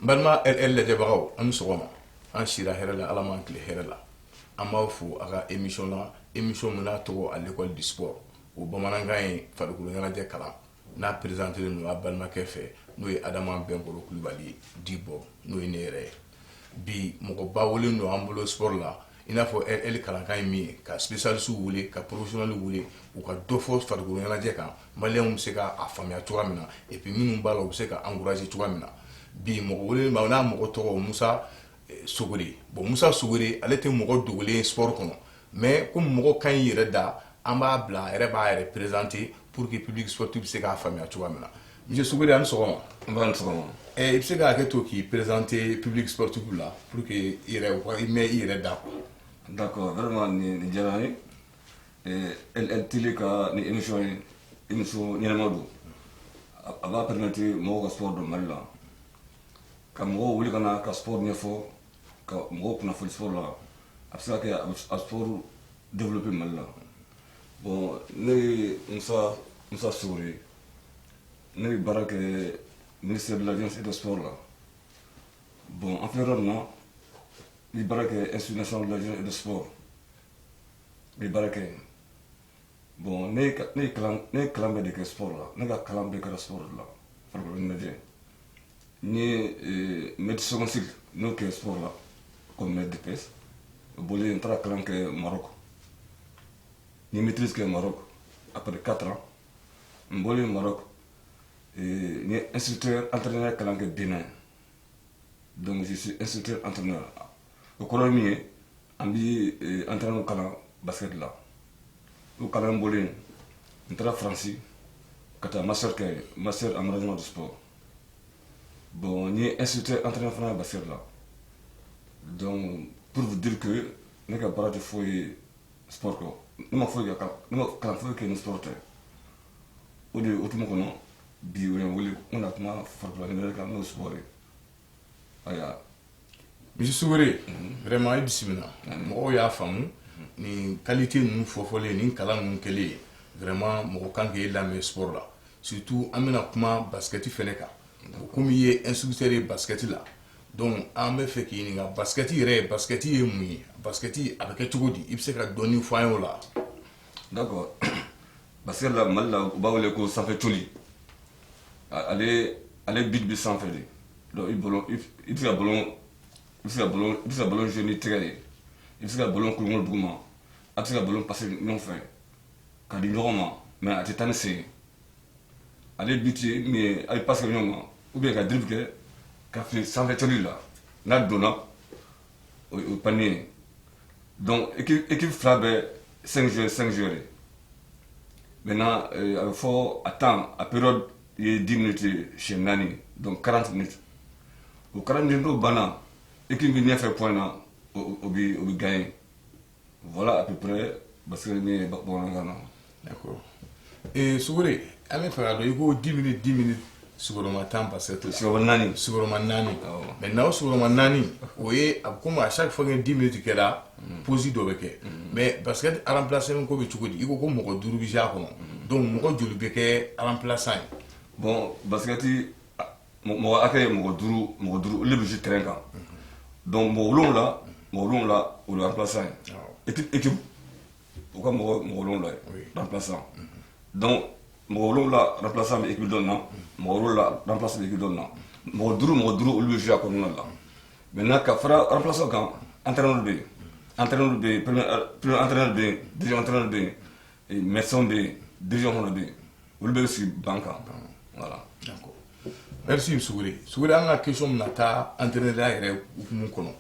balma el lajɛbagaw an sɔgɔma an sira hɛrɛ la ala man tile hɛrɛ la an b'aw fo a ka émission na émission min n'a tɔgɔ à l'école du sport o bamanankan ye farikolo ɲɛnajɛ kalan n'a présenté no a balimakɛ fɛ n'o ye Adama Bɛnkɔrɔ Kulibali Dibɔ n'o ye ne yɛrɛ ye bi mɔgɔba wele don an bolo sport la i n'a fɔ el kalankan ye min ye ka spécialiste wele ka professionnel wele u ka dɔ fɔ farikolo ɲɛnajɛ kan maliyɛnw bɛ se ka a faamuya cogoya min na et puis minnu b'a la u bɛ se ka encourager cogoya min na bi mɔgɔ wele ma n'a mɔgɔ tɔgɔ Musa Sogore bon Musa Sogore ale tɛ mɔgɔ dogolen sport kɔnɔ mais comme mɔgɔ kan y'i yɛrɛ da an b'a bila a yɛrɛ b'a yɛrɛ présenter pour que public sportif bɛ se k'a faamuya cogoya min na monsieur Sogore a ni sɔgɔma. N b'a ni sɔgɔma. I bɛ se ka hakɛ to k'i présenter public sportif la pour que i yɛrɛ i mɛn i yɛrɛ da quoi. D'accord, vraiment ni diyara n ye LTL ka ni émission ye émission ɲɛnama don a b'a permettre mɔgɔw ka sport don Mali la ka mɔgɔw wuli ka na ka sport ɲɛfɔ ka mɔgɔw kunnafoni sport la a bɛ se ka kɛ a sport développer Mali la bon ne ye Musa Sogore ne bɛ baara kɛ ministère de la jeunesse et du sport la bon en fait yɔrɔ min na ni baara kɛ institut national de la jeunesse et du sport ni baara kɛ bon ne ye kalan bɛɛ de kɛ sport la ne ka kalan bɛɛ kɛra sport de la farikolo ɲɛnajɛ n ye maître second cycle n'o kɛ sport la comme maître DPS o bɔlen n taara kalan kɛ Maroc n ye maîtrise kɛ Maroc après 4 ans n bɔlen Maroc n ye instructeur entraîneur kalan kɛ Bénin donc je suis instructeur entraîneur o kɔrɔ min ye an bɛ entraîneur kalan basket la o kalan bɔlen n taara Faransi ka taa master kɛ master en management du sport bon n ye instructeur entraîneur fana ye basket la donc pour vous dire que ne ka baara tɛ foyi ye sport kɔ ne ma kalan foyi kɛ ni sport tɛ o de hokumu kɔnɔ bi o ye n wele n bɛna kuma farikolo ɲɛnajɛ kan n'o ye sport ye aya. Monsieur Sogore vraiment i bisimila mɔgɔw y'a faamu ni qualité ninnu fɔfɔlen ni kalan ninnu kɛlen vraiment mɔgɔ kan k'e lamɛn sport la surtout an bɛna kuma basket fɛnɛ kan komi i ye instructeur ye basket la donc an bɛ fɛ k'i ɲininka basket yɛrɛ basket ye mun ye basket a bɛ kɛ cogo di i bɛ se ka dɔɔni fɔ an ye o la. D'accord basket la Mali la u b'a wele ko sanfɛ coli ale bit bɛ sanfɛ de donc i bɛ se ka ballon jouer ni tɛgɛ ye i bɛ se ka ballon kolonkolon duguma a bɛ se ka ballon passer ɲɔgɔn fɛ ka di ɲɔgɔn ma mais a tɛ taa ni sen ye ale bit ye min ye a bɛ passe kɛ ɲɔgɔn ma ou bien ka dribble kɛ ka fili sanfɛ coli la n'a donna o ye panier ye donc équipe fila bɛ 5 joueurs ye maintenant a bɛ fɔ a temps a période ye 10 minutes ye siɲɛ 4 donc 40 minutes o 40 minutes n'o banna équipe bi ɲɛfɛ point na o bi gagner voilà à peu près parce que min ye bamanankan na. D'accord Sogore an bɛ fɛ ka dɔn i ko 10 minutes sigiyɔrɔma 10 basket la sigiyɔrɔma 4 maintenant o sigiyɔrɔma 4 o ye comme à chaque fois que 10 minutes kɛra pause dɔ bɛ kɛ mais basket remplacement ko bɛ cogo di i ko mɔgɔ 5 bɛ a kɔnɔ donc mɔgɔ joli bɛ kɛ remplaçant ye. Bon basket mɔgɔ hakɛ ye mɔgɔ 5 olu bɛ jouer terrain kan donc mɔgɔ 7 o ye remplaçant ye équipe o ka mɔgɔ 7 ye remplaçant donc mɔgɔ 7 remplaçant bɛ équipe dɔ na mɔgɔ 7 remplaçant bɛ équipe dɔ na mɔgɔ 5 olu bɛ jouer a kɔnɔna la maintenant ka fara remplaçant kan entraîneur bɛ yen premier entraîneur bɛ yen deuxième entraîneur bɛ yen médecin bɛ yen dirigeant fana bɛ yen olu bɛ sigi ban kan voilà. D'accord merci Sogore an ka question bɛna taa entraîneur yɛrɛ hukumu kɔnɔ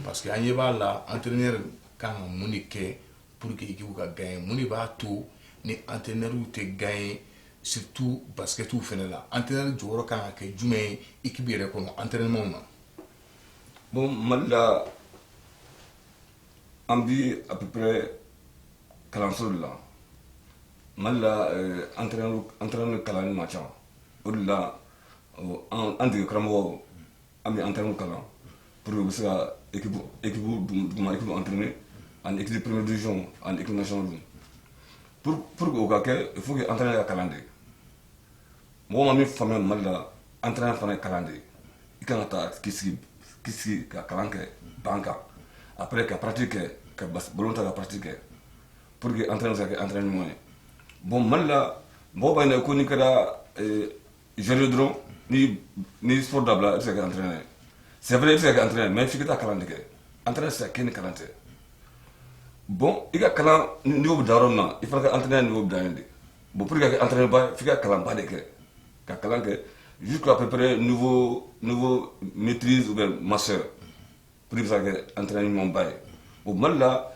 parce que an ɲɛ b'a la entraîneur kan ka mun de kɛ pour que équipe ka gagner mun de b'a to ni entraîneur tɛ gagner surtout basketiw fɛnɛ la entraîneur jɔyɔrɔ kan ka kɛ jumɛn ye équipe yɛrɛ kɔnɔ entraînement na. Bon Mali la an bi à peu près kalanso de la Mali la entraîneur kalanni man ca o de la an dege karamɔgɔw an bɛ entraîneur kalan pour que u bɛ se ka équipe duguma équipe entraîner ani équipe de première division ani équipe nationale dun pour que o ka kɛ il faut que entraîneur ka kalan de mɔgɔ ma min faamuya Mali la entraîneur fana ye kalan de ye i kan ka taa k'i sigi ka kalan kɛ ban kan après ka pratique kɛ ka ballon ta ka pratique kɛ pour que entraînement se ka kɛ entraînement ye bon Mali la mɔgɔ b'a ɲininka ko n'i kɛra joueur dɔrɔn ni sport dabila i bɛ se ka kɛ entraîneur ye c'est vrai i bɛ se ka kɛ entraîneur mais f'i ka taa kalan de kɛ entraîneur tɛ se ka kɛ ni kalan tɛ bon i ka kalan niveau bɛ dan yɔrɔ min na i fana ka entraîneur niveau bɛ dan yen de bon pour que ka kɛ entraîneur ba f'i ka kalan ba de kɛ ka kalan kɛ jusqu'à peu près niveau maîtrise ou bien master pour que i bɛ se ka kɛ entraîneur ɲuman ba ye bon Mali la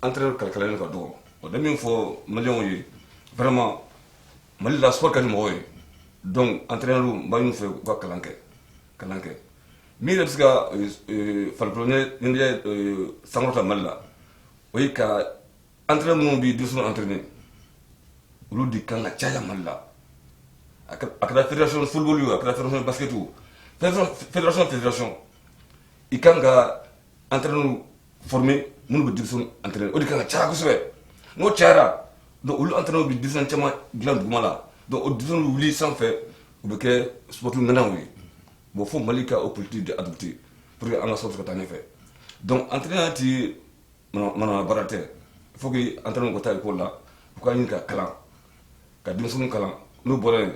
entraîneur kalanni ka dɔgɔ bon ne min fɔ maliyɛnw ye vraiment Mali la sport ka di mɔgɔw ye donc entraîneur n b'a ɲini u fɛ u ka kalan kɛ min yɛrɛ bɛ se ka farikolo ɲɛnajɛ sankɔrɔta Mali la o ye ka entraîneur minnu bɛ denmisɛnninw entraîner olu de kan ka caya Mali la a kɛra fédération football ye a kɛra fédération basket ye fédération i kan ka entraîneur former minnu bɛ denmisɛnninw entraîner o de kan ka caya kosɛbɛ n'o cayara donc olu entraîneur bɛ denmisɛnnin caman dilan duguma la donc o denmisɛnninw bɛ wuli sanfɛ u bɛ kɛ sportif ŋanaw ye bon fo Mali ka o politique de adopter pour que an ka sport ka taa ɲɛfɛ donc entraîneur ti mana baara tɛ il faut que entraîneur ka taa école la u ka ɲini ka kalan ka denmisɛnninw kalan n'u bɔra yen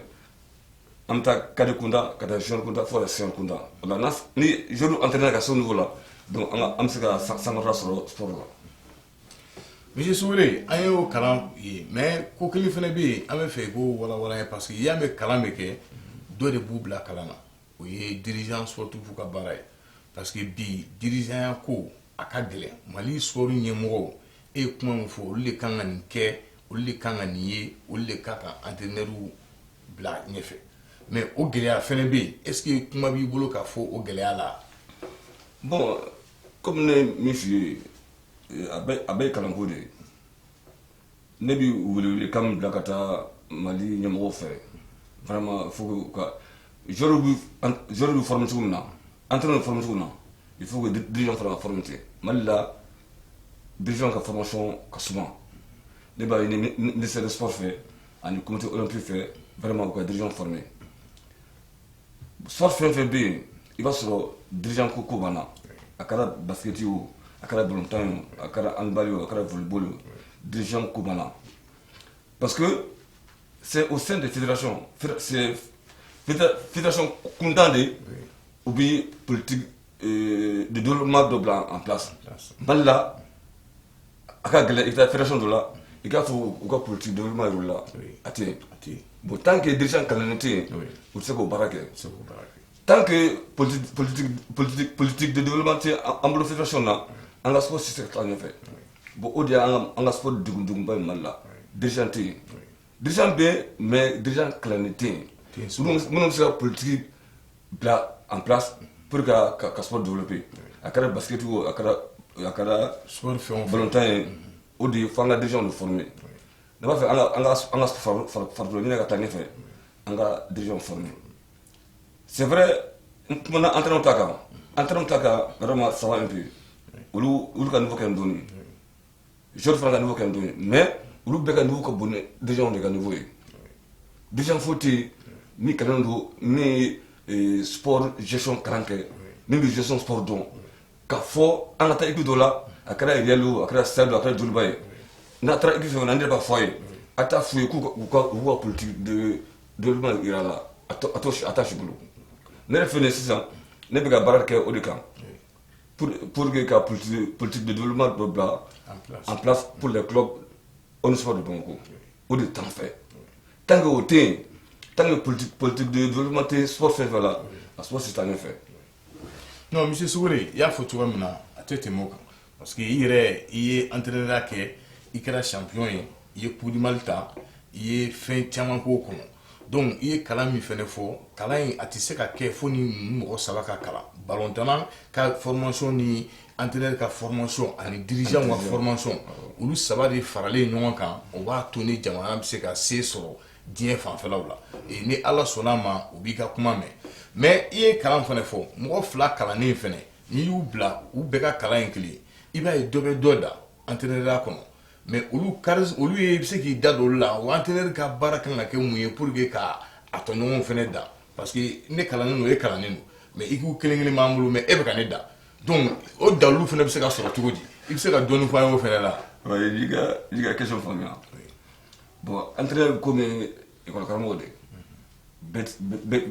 an bɛ taa cadre kunda ka taa junior kunda fo ka taa senior kunda o la ni joueur entraîneur ka se o niveau la donc an bɛ se ka sankɔrɔta sɔrɔ sport la. Monsieur Souare an y'o kalan ye mais ko kelen fana bɛ yen an bɛ fɛ ko walawala ye parce que i y'a mɛn kalan bɛ kɛ dɔ de b'u bila kalan na o ye dirigeant sportif ka baara ye parce que bi dirigeant ko a ka gɛlɛn Mali sport ɲɛmɔgɔw e ye kuma min fɔ olu de kan ka nin kɛ olu de kan ka nin ye olu de kan ka entraîneur bila ɲɛfɛ mais o gɛlɛya fana bɛ yen est ce que kuma b'i bolo k'a fɔ o gɛlɛya la. bon comme ne min f'i ye a bɛɛ ye kalanko de ye ne bɛ wele kan min bila ka taa Mali ɲɛmɔgɔw fɛ vraiment faut que joueur bɛ former cogo min na entraîneur bɛ former cogo min na il faut que dirigeant fana ka former ten Mali la dirigeant ka formation ka suma ne b'a ɲini ministère de sport fɛ ani comité olympique fɛ vraiment u ka dirigeant former sport fɛn fɛn bɛ yen i b'a sɔrɔ dirigeant ko b'an na a kɛra basket ye o a kɛra ballon-tan ye o a kɛra handball ye o a kɛra volleyball ye o dirigeant ko b'an na parce que c'est au sein des fédérations c'est fédération kunda de u bɛ politique de développement dɔ bila en place Mali la a ka gɛlɛn i ka taa fédération dɔ la i k'a fɔ u ka politique de développement yɛrɛ la a tɛ yen bon tant que dirigeant kalannen tɛ yen u tɛ se k'o baara kɛ tant que politique de développement tɛ an bolo fédération na an ka sport tɛ se ka taa ɲɛfɛ bon o de ye an ka sport degunba ye Mali la dirigeant tɛ yen dirigeant bɛ yen mais dirigeant kalannen tɛ yen minnu bɛ se ka politique bila en place pour que ka sport développer a kɛra basket ye o a kɛra ballon-tan ye o de ye fo an ka dirigeant de former ne b'a fɛ an ka farikolo ɲɛnajɛ ka taa ɲɛfɛ an ka dirigeant former c'est vrai n kumana entraîneur ta kan vraiment ça va un peu olu ka niveau kɛ n dɔɔni joueur fana ka niveau kɛ n dɔɔni mais olu bɛɛ ka niveau ka bon ni dirigeant de ka niveau ye dirigeant foyi tɛ yen min kalannen don min ye sport gestion kalan kɛ min bɛ gestion sport dɔn ka fɔ an ka taa équipe dɔ la a kɛra Real o a kɛra Stade o a kɛra joliba ye n'a taara équipe fɛn fɛn na an yɛrɛ b'a fɔ a ye a t'a f'u ye k'u ka politique de développement yira a la a t'a si bolo ne yɛrɛ fɛ sisan ne bɛ ka baara kɛ o de kan pour que ka politique de développement dɔ bila en place pour les clubs omnisports de Bamako o de t'an fɛ tant que o tɛ yen tant que politique de développement tɛ sport fɛn fɛn la a sport tɛ taa ɲɛfɛ. non monsieur Souare i y'a fɔ cogoya min na a tɛ tɛmɛ o kan parce que i yɛrɛ i ye entraîneur kɛ i kɛra champion ye i ye coupe du Mali ta i ye fɛn caman k'o kɔnɔ donc i ye kalan min fɛnɛ fɔ kalan in a tɛ se ka kɛ fo ni mɔgɔ saba ka kalan ballon-tan ka formation ni entraîneur ka formation ani dirigeant ka formation olu saba de faralen ɲɔgɔn kan o b'a to ni jamana bɛ se ka se sɔrɔ diɲɛ fanfɛlaw la ni ala sɔnna ma u b'i ka kuma mɛn mais i ye kalan fɛnɛ fɔ mɔgɔ fila kalannen fɛnɛ n'i y'u bila u bɛɛ ka kalan in kelen i b'a ye dɔ bɛ dɔ da entraîneur kɔnɔ mais olu ye i bɛ se k'i da don olu la o entraîneur ka baara kan ka kɛ mun ye pour que ka a tɔɲɔgɔnw fɛnɛ da parce que ne kalannen don e kalannen don mais équipe kelen m'an bolo mais e bɛ ka ne da donc o dalilu fana bɛ se ka sɔrɔ cogo di i bɛ se ka dɔɔni fɔ an ye o fana la. oui i ka question faamuya bon entraîneur comme école karamɔgɔ de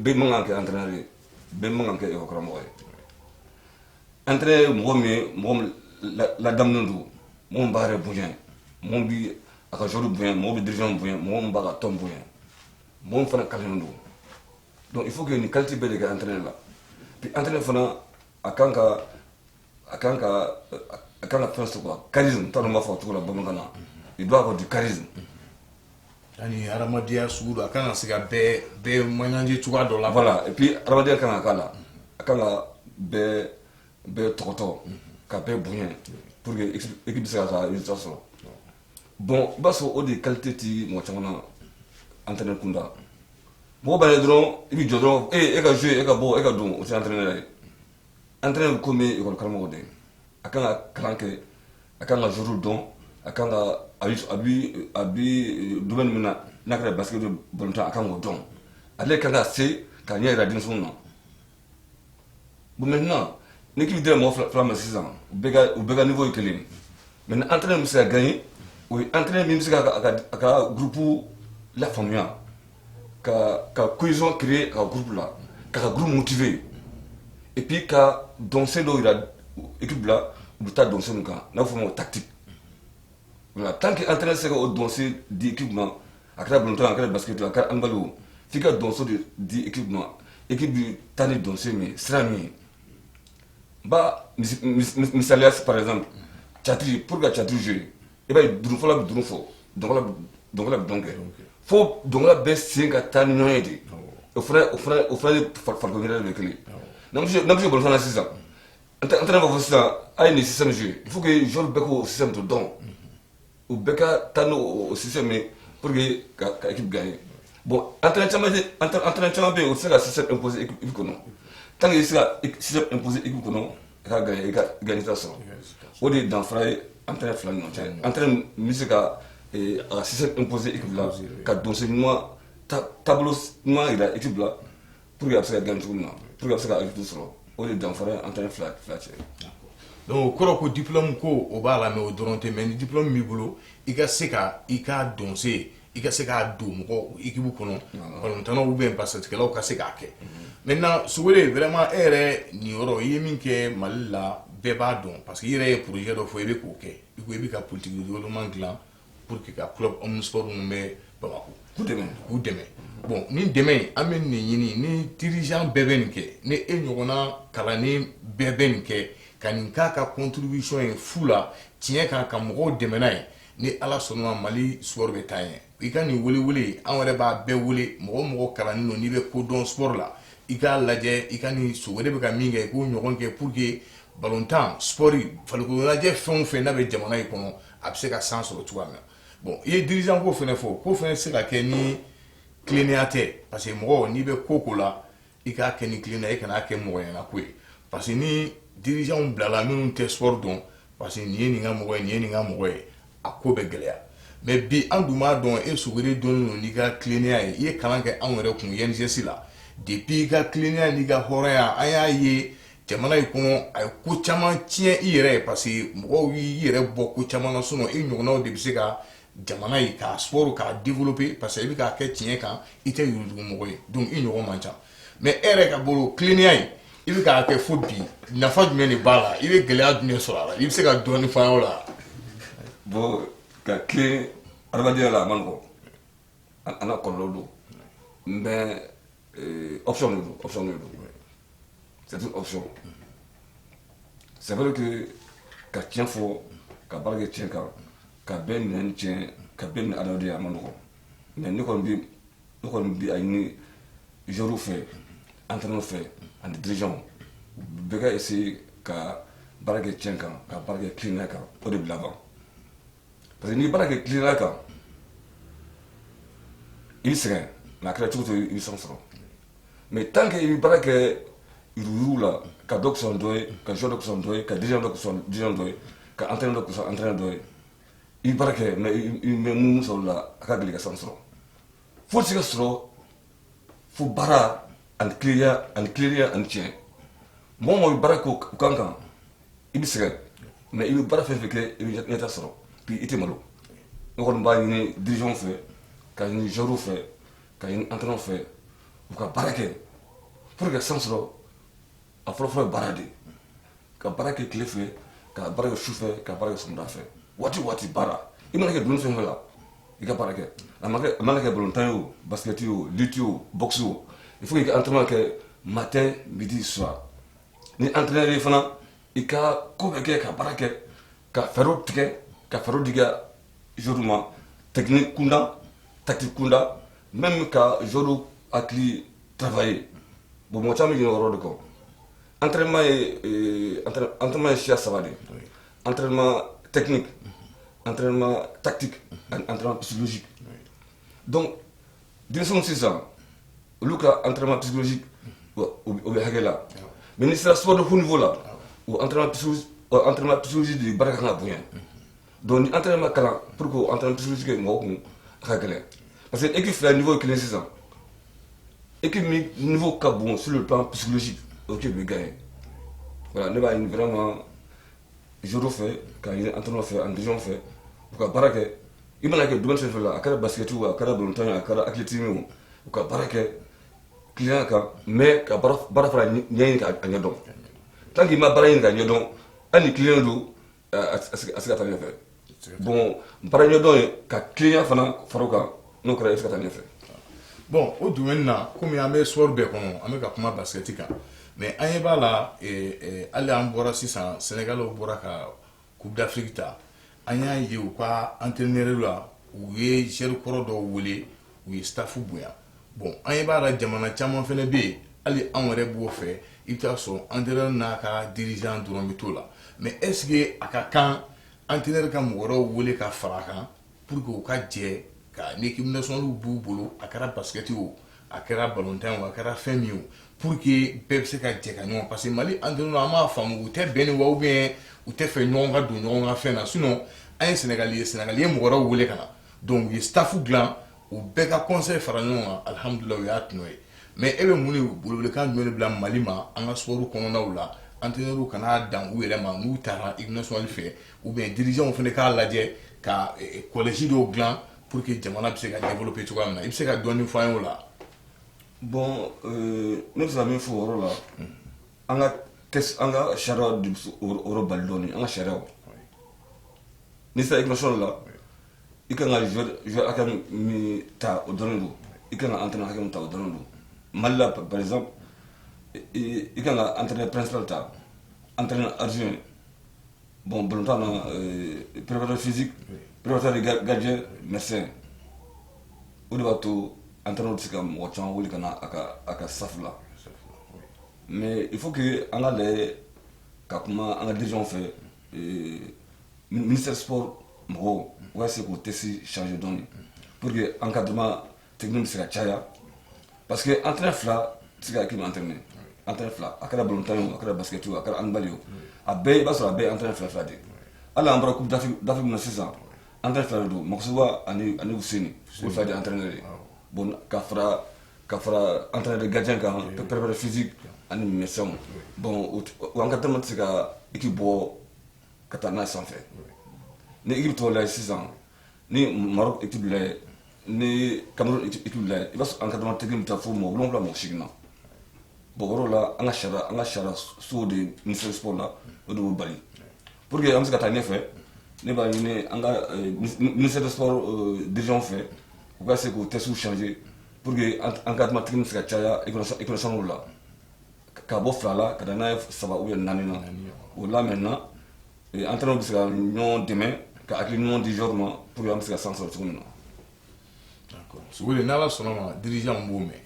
bɛɛ man kan kɛ entraîneur ye bɛɛ man kan kɛ école karamɔgɔ ye entraîneur mɔgɔ min ladamunen don mɔgɔ min b'a yɛrɛ bonya mɔgɔ bi a ka joueur bonya mɔgɔ bi dirigeant bonya mɔgɔ min b'a ka tɔn bonya mɔgɔ min fana kalannen don donc il faut que ni qualité bɛɛ de kɛ entraîneur la puis entraîneur fana a kan ka fɛn sɔrɔ quoi charisme t'a dɔn n b'a fɔ o cogo la bamanankan na il doit avoir du charisme. ani hadamadenya sugu dɔ a kan ka se ka bɛɛ manɲanji cogoya dɔ la. voilà et puis hadamadenya kan ka k'a la a kan ka bɛɛ tɔgɔtɔ ka bɛɛ bonya pour que équipe bɛ se ka taa résultat sɔrɔ bon i b'a sɔrɔ o de qualité ti mɔgɔ caman na entraîneur kunda mɔgɔ b'a ye dɔrɔn i bɛ jɔ dɔrɔn e ka jouer e ka bɔ e ka don o tɛ entraîneur ye entraîneur komi école karamɔgɔ de a kan ka kalan kɛ a kan ka joueur dɔn a kan ka a bi domaine min na n'a kɛra basket balontan a kan k'o dɔn ale kan ka se ka ɲɛ yira denmisɛnninw na bon maintenant l'équipe de mɔgɔ fila ma sisan u bɛɛ ka niveau ye kelen maintenant entraîneur bɛ se ka gagner o ye entraîneur min bɛ se ka ka groupe lafaamuya ka cohésion créer a ka groupe la ka groupe motiver et puis ka dɔnsen dɔw yira équipe la u bɛ taa dɔnsen min kan n'a bɛ fɔ o ma tactique voilà tant que entraîneur se ka o dɔnsen di équipe ma a kɛra balontan a kɛra basket a kɛra handball o f'i ka dɔnsen de di équipe ma équipe bɛ taa ni dɔnsen min ye sira min ye ba misaliya par exemple catiri pour que catiri jouer i b'a ye durunfɔla bɛ durun fɔ dɔnkɔla bɛ dɔn kɛ fo dɔnkɔla bɛɛ sen ka taa ni ɲɔgɔn ye de o fana ye farikolo ɲɛnajɛ de kelen n'an bɛ se balontan na sisan entraîneur b'a fɔ sisan a ye nin système jouer il faut que joueur bɛɛ k'o système to dɔn u bɛɛ ka taa n'o système ye pour que ka équipe gagner bon entraîneur caman bɛ yen o tɛ se ka système imposer équipe kɔnɔ tant que i se ka système imposer équipe kɔnɔ i ka gagner i ka résultat sɔrɔ o de ye danfara ye entraîneur fila ni ɲɔgɔn cɛ entraîneur min bɛ se ka a ka système imposer équipe la ka donsen ɲuman taabolo ɲuman yira équipe la pour que a bɛ se ka gagner cogo min na pour que a bɛ se ka résultat sɔrɔ o de ye danfara ye entraîneur fila cɛ. donc o kɔrɔ ko diplôme ko o b'a la mais o dɔrɔn tɛ mais ni diplôme b'i bolo i ka se ka i ka donsen i ka se k'a don mɔgɔ équipe kɔnɔ balontannaw ou bien basketkɛlaw ka se k'a kɛ maintenant Sogore vraiment e yɛrɛ nin yɔrɔ i ye min kɛ Mali la bɛɛ b'a dɔn parce que i yɛrɛ ye projet dɔ fɔ i bɛ k'o kɛ i ko i bɛ ka politique de développement dilan pour que ka club omnisport minnu bɛ Bamako k'u dɛmɛ bon nin dɛmɛ in an bɛ nin ɲini ni dirigeant bɛɛ bɛ nin kɛ ni e ɲɔgɔnna kalannen bɛɛ bɛ nin kɛ ka nin k'a ka contribution ye fu la tiɲɛ kan ka mɔgɔw dɛmɛ n'a ye ni Ala sɔnna Mali sport bɛ taa ɲɛ i ka nin wele an yɛrɛ b'a bɛɛ wele mɔgɔ kalannen don n'i bɛ ko dɔn sport la i k'a lajɛ i ka nin Sogore bɛ ka min kɛ i k'o ɲɔgɔn kɛ pour que balontan sport farikolo ɲɛnajɛ fɛn o fɛn n'a bɛ jamana in kɔnɔ a bɛ se ka san sɔrɔ cogoya min na bon i ye dirigeant ko fɛnɛ fɔ ko fɛnɛ se ka kɛ ni tilennenya tɛ parce que mɔgɔ n'i bɛ ko la i k'a kɛ ni tilennenya i kana kɛ mɔgɔ ɲɛna ko ye parce que ni dirigeant bilala minnu tɛ sport dɔn parce que nin ye nin ka mɔgɔ ye nin ye nin ka mɔgɔ ye a ko bɛ gɛlɛya mais bi an dun b'a dɔn e Sogore dɔnnen don n'i ka tilennenya ye i ye kalan kɛ anw yɛrɛ kun INGS la depuis i ka tilennenya n'i ka hɔrɔnya an y'a ye jamana in kɔnɔ a ye ko caman tiɲɛ i yɛrɛ ye parce que mɔgɔw y'i yɛrɛ bɔ ko caman na sinon i ɲɔgɔnnaw de bɛ se ka jamana ye k'a sport k'a développer parce que i bɛ k'a kɛ tiɲɛ kan i tɛ yurugu mɔgɔ ye donc i ɲɔgɔn man ca mais e yɛrɛ ka bolo tilennenya in i bɛ k'a kɛ fo bi nafa jumɛn de b'a la i bɛ gɛlɛya jumɛn sɔrɔ a la i bɛ se ka dɔɔni fɔ an ye o la. bon ka tilen adamadenya la a ma nɔgɔn a n'a kɔlɔlɔ don mais option de don c'est une option c'est vrai que ka tiɲɛ fɔ ka baara kɛ tiɲɛ kan ka bɛɛ minɛ tiɲɛ ka bɛɛ minɛ adamadenya a ma nɔgɔn mais ne kɔni bi a ɲini joueurs fɛ entraîneurs fɛ ani dirigeants bɛɛ ka essayer ka baara kɛ tiɲɛ kan ka baara kɛ tilennenya kan o de bɛ laban parce que n'i baara kɛ tilennenya kan i bɛ sɛgɛn mais a kɛra cogo o cogo i bɛ sɔn sɔrɔ mais tant que i bɛ baara kɛ yurugu la ka dɔ kusɔn dɔ ye ka joueur dɔ kusɔn dɔ ye ka dirigeant dɔ kusɔn dirigeant dɔ ye ka entraîneur dɔ kusɔn entraîneur dɔ ye i bɛ baara kɛ mais i bɛ mun sɔrɔ o la a ka gɛlɛn ka sɔn sɔrɔ fo tɛ se ka sɔrɔ fo baara ani tilennenya ani tiɲɛ mɔgɔ mɔgɔ bɛ baara kɛ o kan kan i bɛ sɛgɛn mais i bɛ baara fɛn fɛn kɛ i bɛ ɲɛta sɔrɔ puis i tɛ malo ne kɔni b'a ɲini dirigeant fɛ ka ɲini joueur fɛ ka ɲini entraîneur fɛ u ka baara kɛ pour que san sɔrɔ a fɔlɔfɔlɔ ye baara de ka baara kɛ tile fɛ ka baara kɛ su fɛ ka baara kɛ sɔgɔmada fɛ waati waati baara i mana kɛ dumuni fɛn fɛn la i ka baara kɛ a mana kɛ balontan ye o basket ye o lutte o boxe o il faut que i ka entraînement kɛ matin midi soir ni entraîneur ye fana i ka ko bɛɛ kɛ ka baara kɛ ka fɛɛrɛw tigɛ ka fɛɛrɛw diga joueur ma technique kunda tactique kunda même ka joueur hakili travailler bon mɔgɔ caman bɛ ɲinɛ o yɔrɔ de kɔ entraînement ye siya saba de entraînement technique entraînement tactique ani entraînement psychologique donc denmisɛnw sisan olu ka entraînement psychologique o bɛ hakɛ la mais n'i sera sport de haut niveau la o entraînement psychologique de baara ka kan ka bonya donc ni entraînement kalan pour que entraînement psychologique kɛ mɔgɔ kun a ka gɛlɛn parce que équipe fila niveau ye kelen sisan équipe min niveau ka bon sur le plan psychologique o équipe bɛ gagner voilà ne b'a ɲini vraiment joueur fɛ ka ɲini entraîneur fɛ ani dirigeant fɛ u ka baara kɛ i mana kɛ domaine fɛn fɛn la a kɛra basket ye a kɛra balontan ye a kɛra athlétisme ye u ka baara kɛ client kan mais ka baara fana ɲɛɲini k'a ɲɛdɔn tant qu'il ma baara ɲini k'a ɲɛdɔn hali ni client don a se ka taa ɲɛfɛ bon baara ɲɛdɔn ye ka client fana fara o kan n'o kɛra i se ka taa ɲɛfɛ bon o domaine na komi an bɛ sport bɛɛ kɔnɔ an bɛ ka kuma basket kan mais an ɲɛ b'a la hali an bɔra sisan Sénégalw bɔra ka coupe d'Afrique ta an y'a ye u ka entraîneur la u ye joueur kɔrɔ dɔw wele u ye staff bonya bon an ɲɛ b'a la jamana caman fana bɛ yen hali anw yɛrɛ b'o fɛ i bɛ taa sɔrɔ entraîneur n'a ka dirigeant dɔrɔn bɛ t'o la mais est ce que a ka kan entraîneur ka mɔgɔ wɛrɛw wele ka fara a kan pour que u ka jɛ ka ni équipe nationale b'u bolo a kɛra basket o a kɛra balontan o a kɛra fɛn min o pour que bɛɛ bɛ se ka jɛ ka ɲɔgɔn parce que Mali entraîneur an b'a faamu u tɛ bɛn ni wa ou bien u tɛ fɛ ɲɔgɔn ka don ɲɔgɔn ka fɛn na sinon an ye Sénégali ye mɔgɔ wɛrɛw wele ka na donc u ye staff dilan u bɛɛ ka conseil fara ɲɔgɔn kan alhamdulilayi u y'a tɔnɔ ye mais e bɛ mun de welewelekan jumɛn de bila Mali ma an ka sport kɔnɔnaw la entraîneur kana dan u yɛrɛ ma n'u taara équipe nationale fɛ ou bien dirigeant fana k'a lajɛ ka kɔlɔsi dɔw dilan pour que jamana bɛ se ka développer cogoya min na i bɛ se ka dɔɔni fɔ an ye o la. bon ne bɛ se ka min fɔ o yɔrɔ la an ka sariyaw de bɛ o yɔrɔ bali dɔɔni an ka sariyaw n'i sera équipe nationale la i kan ka joueur hakɛ min ta o dɔrɔn don i kan ka entraîneur hakɛ min ta o dɔrɔn don Mali la par exemple i kan ka entraîneur principal ta entraîneur adjoint bon balontan na préparateur physique préparateur gardien médecin o de b'a to entraîneur tɛ se ka mɔgɔ caman wele ka na a ka staff la mais il faut que an ka lajɛ ka kuma an ka dirigeant fɛ ministère sport mɔgɔw u ka se k'u texte changer dɔɔni pour que encadrement technique bɛ se ka caya parce que entraîneur fila tɛ se ka équipe entraîner entraîneur fila a kɛra balontan ye o a kɛra basket ye o a kɛra handball ye o a bɛɛ i b'a sɔrɔ a bɛɛ ye entraîneur fila fila de hali an bɔra coupe d'Afrique min na sisan entraîneur fila de don Makusuba ani Useni olu fila de ye entraîneur ye bon ka fara entraîneur de gardien kan préparateur physique ani médecin bon o encadrement tɛ se ka équipe bɔ ka taa n'a ye sanfɛ ni équipe tɔw lajɛ sisan ni Maroc équipe lajɛ ni Cameroun équipe lajɛ i b'a sɔrɔ encadrement technique bɛ taa fo mɔgɔ 7 mɔgɔ 8 na bon o yɔrɔ la an ka sariya so de ministère sport la o de b'o bali pour que an bɛ se ka taa ɲɛfɛ ne b'a ɲini an ka ministère de sport dirigeant fɛ u ka se k'o texte changer pour que encadrement technique bɛ se ka caya équipe nationale la ka bɔ 2 la ka taa n'a ye 3 ou bien 4 na o la maintenant entraîneur bɛ se ka ɲɔgɔn dɛmɛ ka hakili ɲuman di joueur ma pour que an bɛ se ka san sɔrɔ cogo min na. d'accord Sogole n'Ala sɔnna ma dirigeant b'o mɛn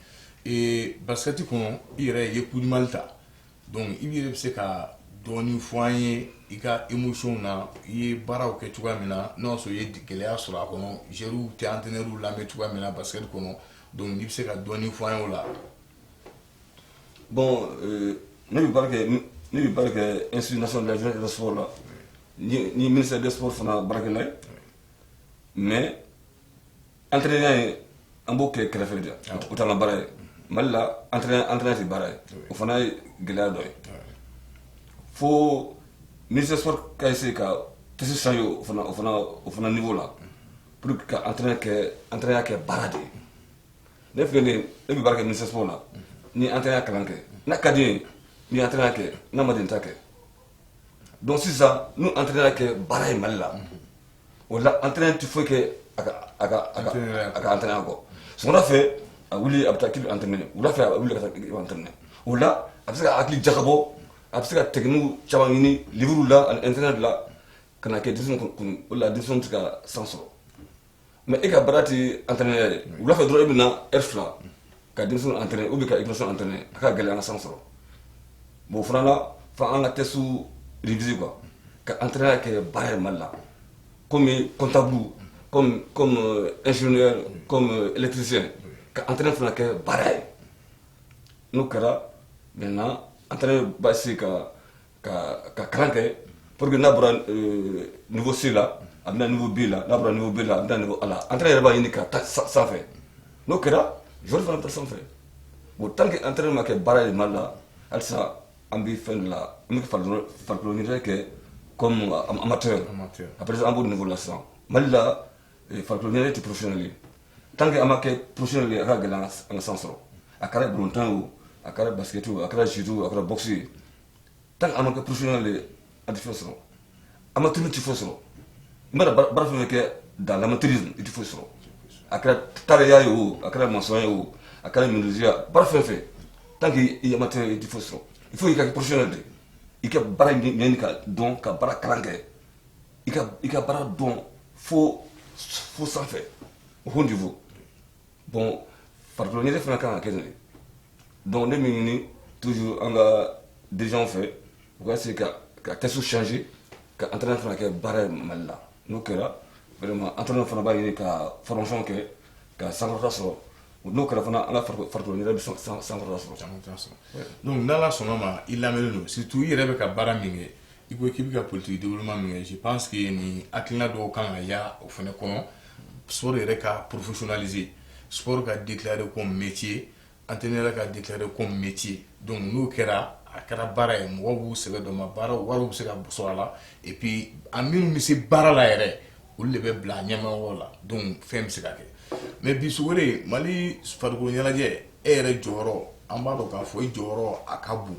basket kɔnɔ i yɛrɛ ye coup du mal ta donc i yɛrɛ bɛ se ka dɔɔni fɔ an ye i ka émotion na i ye baaraw kɛ cogoya min na n'o y'a sɔrɔ i ye gɛlɛya sɔrɔ a kɔnɔ joueurs tɛ entraîneur lamɛn cogoya min na basket kɔnɔ donc n'i bɛ se ka dɔɔni fɔ an ye o la. bon ne bɛ baara kɛ institut national de la jeunesse et du sport la ni ministère des sports fana baarakɛla ye mais entraîneur ye an b'o kɛ kɛrɛfɛ de o t'an ka baara ye Mali la entraîneur tɛ baara ye o fana ye gɛlɛya dɔ ye faut ministère sport ka essayer ka tesi changer o fana niveau là pour que entraîneur ke barade ne filɛ nin ne bɛ baara kɛ ministère sport la ni entraîneur kalan kɛ n'a ka di ye ni entraîneur kɛ n'a ma di n ta kɛ donc sisan n'u entraîneur kɛ baara ye Mali la o la entraîneur tɛ foyi kɛ a ka entraîneur kɔ sɔgɔmada fɛ a wuli a bɛ taa k'i bɛ entraîner wula fɛ a wuli ka taa k'i bɛ entraîner o la a bɛ se ka hakili jakabɔ a bɛ se ka technique caman ɲini livre la ani internet la ka na kɛ denmisɛnw kun o la denmisɛnw tɛ se ka san sɔrɔ mais e ka baara tɛ entraîneur ye wula fɛ dɔrɔn e bɛ na heure fila ka denmisɛnw entraîner ou bien ka équipe entraîner a ka gɛlɛn an ka san sɔrɔ bon o fana la fo an ka texte réviser quoi ka entraîneur kɛ baara ye Mali la comme comptable comme ingénieur comme électricien ka entraîneur fana kɛ baara ye n'o kɛra maintenant entraîneur b'a essayer ka kalan kɛ pour que n'a bɔra niveau C la a bɛna niveau B la n'a bɔra niveau B la a bɛna niveau A la entraîneur yɛrɛ b'a ɲini ka taa sanfɛ n'o kɛra joueur fana bɛ taa sanfɛ bon tant que entraîneur ma kɛ baara ye Mali la halisa an bɛ fɛn de la an bɛ farikolo ɲɛnajɛ kɛ comme amateur après an b'o niveau la sisan Mali la farikolo ɲɛnajɛ tɛ professionnel ye tant que an ma kɛ professionnel ye a ka gɛlɛn an ka san sɔrɔ a kɛra balontan o a kɛra basket o a kɛra judo a kɛra boxe ye tant que an ma kɛ professionnel ye an tɛ fɛn sɔrɔ amateur tɛ fɛn sɔrɔ i mana baara fɛn fɛn kɛ dans l'amateurisme i tɛ foyi sɔrɔ a kɛra tariya ye o a kɛra maçon ye o a kɛra menuisier baara fɛn fɛn tant que i amateur i tɛ foyi sɔrɔ il faut i ka kɛ professionnel de i ka baara ɲɛɲini ka dɔn ka baara kalan kɛ i ka baara dɔn fo sanfɛ au haut niveau bon farikolo ɲɛnajɛ fana kan ka kɛ nin de donc ne min ɲini toujours an ka dirigeant fɛ u ka essayer ka texte changer ka entraîneur fana kɛ baara ye Mali la n'o kɛra vraiment entraîneur fana b'a ɲini ka formation kɛ ka sankɔrɔta sɔrɔ n'o kɛra fana an ka farikolo ɲɛnajɛ bɛ sankɔrɔta sɔrɔ donc n'Ala sɔnna ma i lamɛnnen don surtout i yɛrɛ bɛ ka baara min kɛ i ko k'i bɛ ka politique développement min kɛ je pense que nin hakilina dɔw kan ka ya o fana kɔnɔ sport yɛrɛ ka professionnaliser sport ka déclarer comme métier entraîneur ka déclarer comme métier donc n'o kɛra a kɛra baara ye mɔgɔw b'u sɛbɛ dɔn ma baara wariw bɛ se ka sɔrɔ a la et puis a minnu bɛ se baara la yɛrɛ olu de bɛ bila ɲɛmɔgɔ la donc fɛn bɛ se ka kɛ mais bi sogore Mali farikolo ɲɛnajɛ e yɛrɛ jɔyɔrɔ an b'a dɔn k'a fɔ i jɔyɔrɔ a ka bon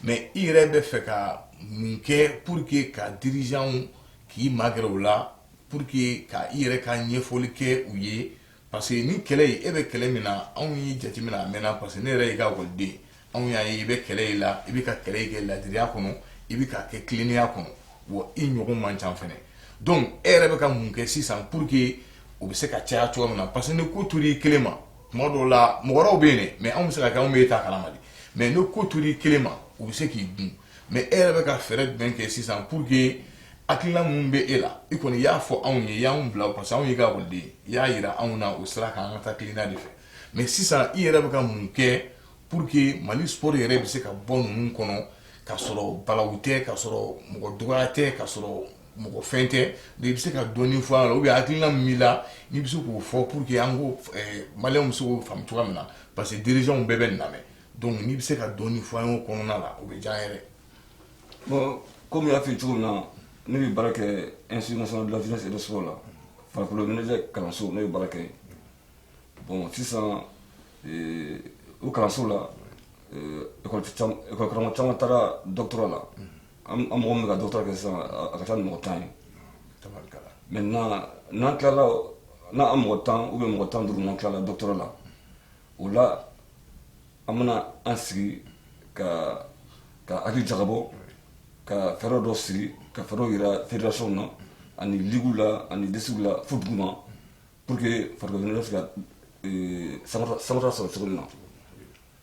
mais i yɛrɛ bɛ fɛ ka mun kɛ pour que ka dirigeant k'i magɛrɛ o la pour que ka i yɛrɛ ka ɲɛfɔli kɛ u ye parce que ni kɛlɛ ye e bɛ kɛlɛ min na anw y'i jateminɛ a mɛnna parce que ne yɛrɛ y'i ka ekɔliden anw y'a ye i bɛ kɛlɛ in la i bɛ ka kɛlɛ kɛ ladiriya kɔnɔ i bɛ ka kɛ tilennenya kɔnɔ wa i ɲɔgɔn man ca fɛnɛ donc e yɛrɛ bɛ ka mun kɛ sisan pour que o bɛ se ka caya cogo min na parce que ni ko tur'i kelen ma tuma dɔw la mɔgɔ wɛrɛw bɛ yen dɛ mais anw bɛ se ka kɛ anw bɛ ta kalama de mais ni ko tur'i kelen ma o bɛ se k'i dun mais e yɛrɛ bɛ ka fɛɛrɛ jumɛn kɛ sisan pour que hakilina mun bɛ e la i kɔni y'a fɔ anw ye i y'anw bila parce que anw y'i ka ekɔliden i y'a yira anw na o sira kan an ka taa tilennenya de fɛ mais sisan i yɛrɛ bɛ ka mun kɛ pour que Mali sport yɛrɛ bɛ se ka bɔ ninnu kɔnɔ ka sɔrɔ balawu tɛ ka sɔrɔ mɔgɔ dɔgɔya tɛ ka sɔrɔ mɔgɔ fɛn tɛ de bɛ se ka dɔɔnin fɔ an la ou bien hakilina min b'i la n'i bɛ se k'o fɔ pour que an ko maliyɛnw bɛ se k'o faamu cogoya min na parce que dirigeants bɛɛ bɛ nin lamɛn donc n'i bɛ se ka dɔɔnin fɔ an ye o kɔnɔna la o bɛ diya an yɛrɛ. bon comme y'a f'i cogo min na ne bɛ baara kɛ institut national de la jeunesse et du sport la farikolo ɲɛnajɛ kalanso ne bɛ baara kɛ bon sisan o kalanso la école karamɔgɔ caman taara doctorat la an mɔgɔ min bɛ ka doctorat kɛ sisan a ka ca ni mɔgɔ 10 ye maintenant n'an tilala n'an mɔgɔ 10 ou bien mɔgɔ 15 n'an tilala doctorat la o la an bɛna an sigi ka hakili jagabɔ ka fɛɛrɛ dɔ sigi ka fɛɛrɛw yira fédération na ani ligue la ani district la fo dugu ma pour que farikolo ɲɛnajɛ bɛ se ka sankɔrɔta sɔrɔ cogo min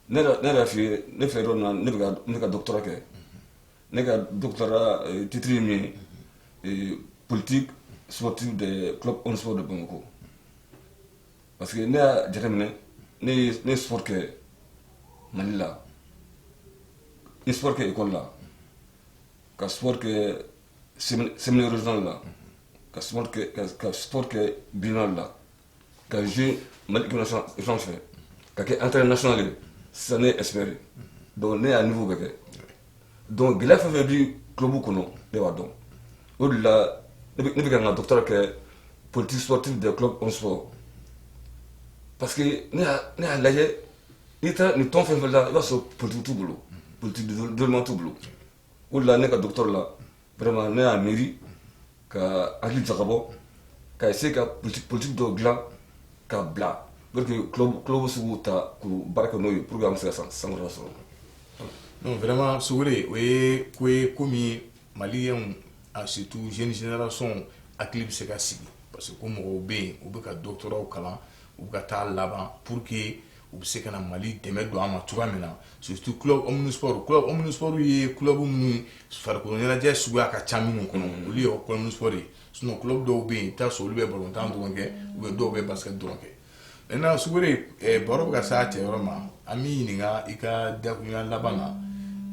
na ne yɛrɛ f'i ye ne filɛ yɔrɔ min na ne bɛ ka doctorat kɛ ne ka doctorat titre ye min ye politique sportive des clubs omnisports de Bamako parce que ne y'a jateminɛ ne ye sport kɛ Mali la n ye sport kɛ école la ka sport kɛ séminaire régional la ka sport kɛ biennale la ka jouer Mali équipe nationale fɛ ka kɛ entraîneur national ye sisan ne ye expert donc ne y'a niveau bɛɛ kɛ donc gɛlɛya fɛn fɛn bi club kɔnɔ ne b'a dɔn o de la ne bɛ ka n ka doctorat kɛ politique sportive des clubs en sport parce que ne y'a lajɛ n'i taara nin tɔn fɛn fɛn la i b'a sɔrɔ politique t'u bolo politique de développement t'u bolo o de la ne ka docteur la vraiment ne y'a miiri ka hakili jagabɔ ka essayer ka politique dɔ dilan ka bila pour que club sugu ta k'u baara kɛ n'o ye pour que an bɛ se ka sankɔrɔta sɔrɔ. non vraiment Sogore o ye ko ye ko min maliyɛnw surtout jeune génération hakili bɛ se ka sigi parce que ko mɔgɔw bɛ yen u bɛ ka doctorat kalan u bɛ ka taa laban pour que u bɛ se ka na Mali dɛmɛ don an ma cogoya min na surtout club omnisport ye club minnu farikolo ɲɛnajɛ suguya ka ca minnu kɔnɔ olu ye club omnisport ye sinon club dɔw bɛ yen i bɛ taa sɔrɔ olu bɛ balontan dɔrɔn kɛ ou bien dɔw bɛ basket dɔrɔn kɛ maintenant Sogore baro bɛ ka se a cɛ yɔrɔ ma an b'i ɲininka i ka dakuruɲa laban na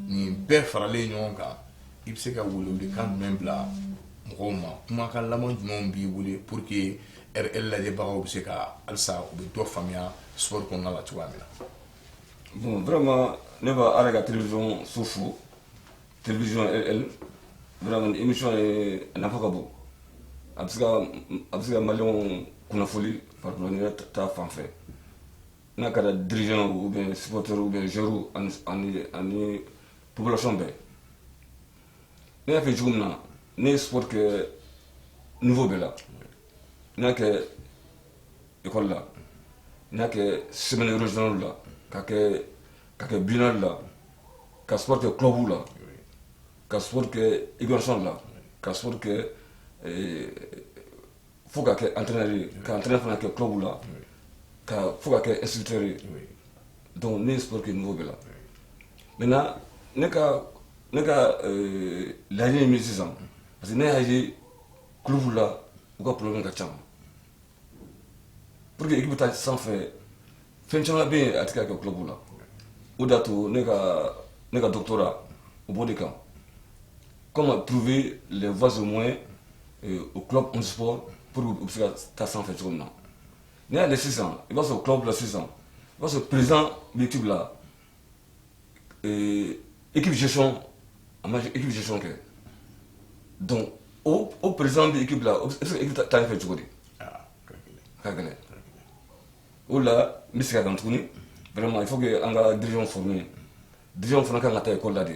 nin bɛɛ faralen ɲɔgɔn kan i bɛ se ka welewelekan jumɛn bila mɔgɔw ma kumakan laban jumɛnw b'i wele pour que RL lajɛbagaw bɛ se ka halisa u bɛ dɔ faamuya sport kɔnɔna la cogoya min na. bon vraiment ne b'a ala ka télévision so fo télévision RL vraiment émission ye a nafa ka bon a bɛ se ka maliyɛnw kunnafoni farikolo ɲɛnajɛ ta fan fɛ n'a kɛra dirigeant ou bien supporter ou bien joueur ani population bɛɛ ne y'a fɛ cogo min na ne ye sport kɛ niveau bɛɛ la n y'a kɛ école la n y'a kɛ semaine régionale la ka kɛ biennale la ka sport kɛ club la ka sport kɛ équipe nationale la ka sport kɛ fo ka kɛ entraîneur ye ka entraîneur fana kɛ club la ka fo ka kɛ instructeur ye donc ne ye sport kɛ niveau bɛɛ la maintenant ne ka laɲini ye min sisan parce que ne y'a ye club la u ka problème ka ca pour que équipe taa sanfɛ fɛn caman bɛ yen a tɛ ka kɛ club la o de y'a to ne ka doctorat o b'o de kan comment trouver les voies et moyens au club en sport pour que u bɛ se ka taa sanfɛ cogo min na n'i y'a lajɛ sisan i b'a sɔrɔ club la sisan i b'a sɔrɔ président bɛ équipe la équipe gestion a ma équipe gestion kɛ donc o président bɛ équipe la est ce que équipe taa ɲɛfɛ cogo di ka gɛlɛn o la n bɛ segin a kan tuguni vraiment il faut que an ka dirigeant former dirigeant fana kan ka taa école la de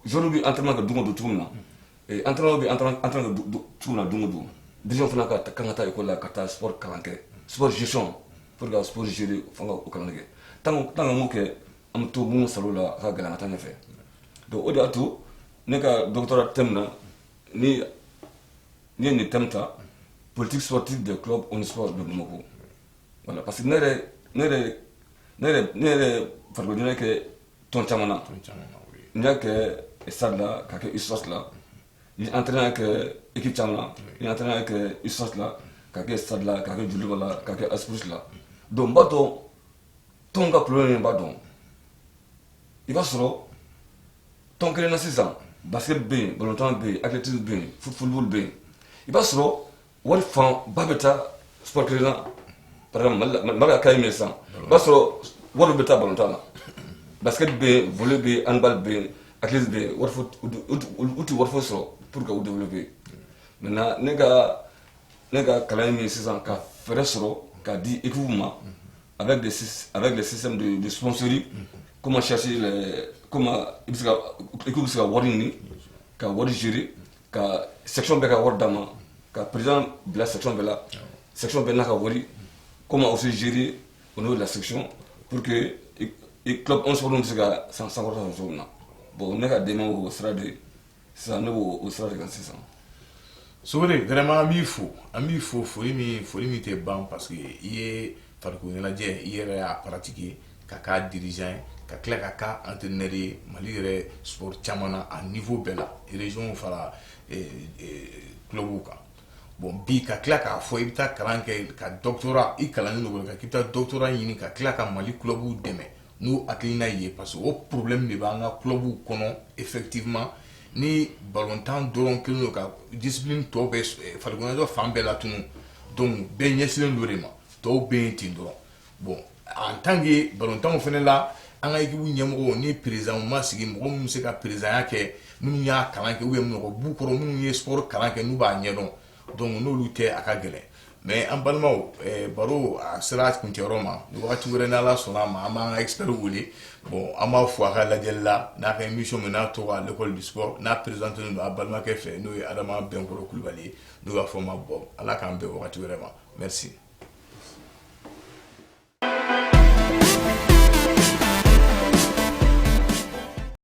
joueur bɛ entraînement kɛ don o don cogo min na entraîneur bɛ entraînement kɛ cogo min na don o don dirigeant fana kan ka taa école la ka taa sport kalan kɛ sport gestion pour que sport gérer fanga o kalan kɛ tant que m'o kɛ an bɛ to mun salo la a ka gɛlɛn ka taa ɲɛfɛ donc o de y'a to ne ka doctorat thème na ni ye nin thème ta politique sportive des clubs omnisports de Bamakɔ voilà parce que ne yɛrɛ farikolo ɲɛnajɛ kɛ tɔn caman na n y'a kɛ stade la ka kɛ USAS la n ye entraîneur kɛ équipe caman na n ye entraîneur kɛ USAS la ka kɛ stade la ka kɛ Joliba la ka kɛ Aspirus la donc n b'a dɔn tɔn ka problème n b'a dɔn i b'a sɔrɔ tɔn kelen na sisan basket bɛ yen balontan bɛ yen athlétisme bɛ yen football bɛ yen i b'a sɔrɔ wari fan ba bɛ taa sport kelen na par exemple Mali ka cas ye min ye sisan i b'a sɔrɔ wari bɛ taa balontan na basket bɛ yen volley bɛ yen handball bɛ yen athlétisme bɛ yen wari fo u tɛ wari fo sɔrɔ pour que u développer maintenant ne ka kalan ye min ye sisan ka fɛɛrɛ sɔrɔ k'a di équipe ma avec des systèmes de sponsoring comment chercher comment équipe bɛ se ka wari ɲini ka wari gérer ka section bɛɛ ka wari d'a ma ka président bila section bɛɛ la section bɛɛ n'a ka wari comment aussi gérer au niveau de la section pour que club en sport bɛ se ka sankɔrɔta cogo min na bon ne ka dɛmɛ o sira de sisan ne b'o sira de kan sisan. Sogore vraiment an b'i fo foli min tɛ ban parce que i ye farikolo ɲɛnajɛ i yɛrɛ y'a pratiquer ka k'a dirigeant ye ka tila ka k'a entraîneur ye Mali yɛrɛ sport caman na a niveau bɛɛ la région fara clubw kan bon bi ka tila k'a fɔ i bɛ taa kalan kɛ ka doctorat i kalannen don ka k'i bɛ taa doctorat ɲini ka tila ka Mali clubw dɛmɛ n'o hakilina ye parce que o problème de b'an ka clubw kɔnɔ effectivement ni balontan dɔrɔn kelen don ka discipline tɔw bɛ farikolo ɲɛnajɛ fan bɛɛ la tunu donc bɛɛ ɲɛsinnen don de ma tɔw bɛ yen ten dɔrɔn bon en tant que balontanw fana la an ka équipe ɲɛmɔgɔw ni président ma sigi mɔgɔ minnu se ka présidenya kɛ minnu y'a kalan kɛ mɔgɔ b'u kɔrɔ minnu ye sport kalan kɛ n'u b'a ɲɛdɔn donc n'olu tɛ a ka gɛlɛn mais an balimaw baro a sera a kuncɛyɔrɔ ma wagati wɛrɛ n'Ala sɔnna a ma an b'an ka expert wele bon an b'a fɔ a ka lajɛli la n'a ka émission min n'a tɔgɔ à l'école du sport n'a présenté don a balimakɛ fɛ n'o ye Adama Bɛnkɔrɔ Kulibali ye n'o b'a fɔ ma bon Ala k'an bɛn wagati wɛrɛ ma merci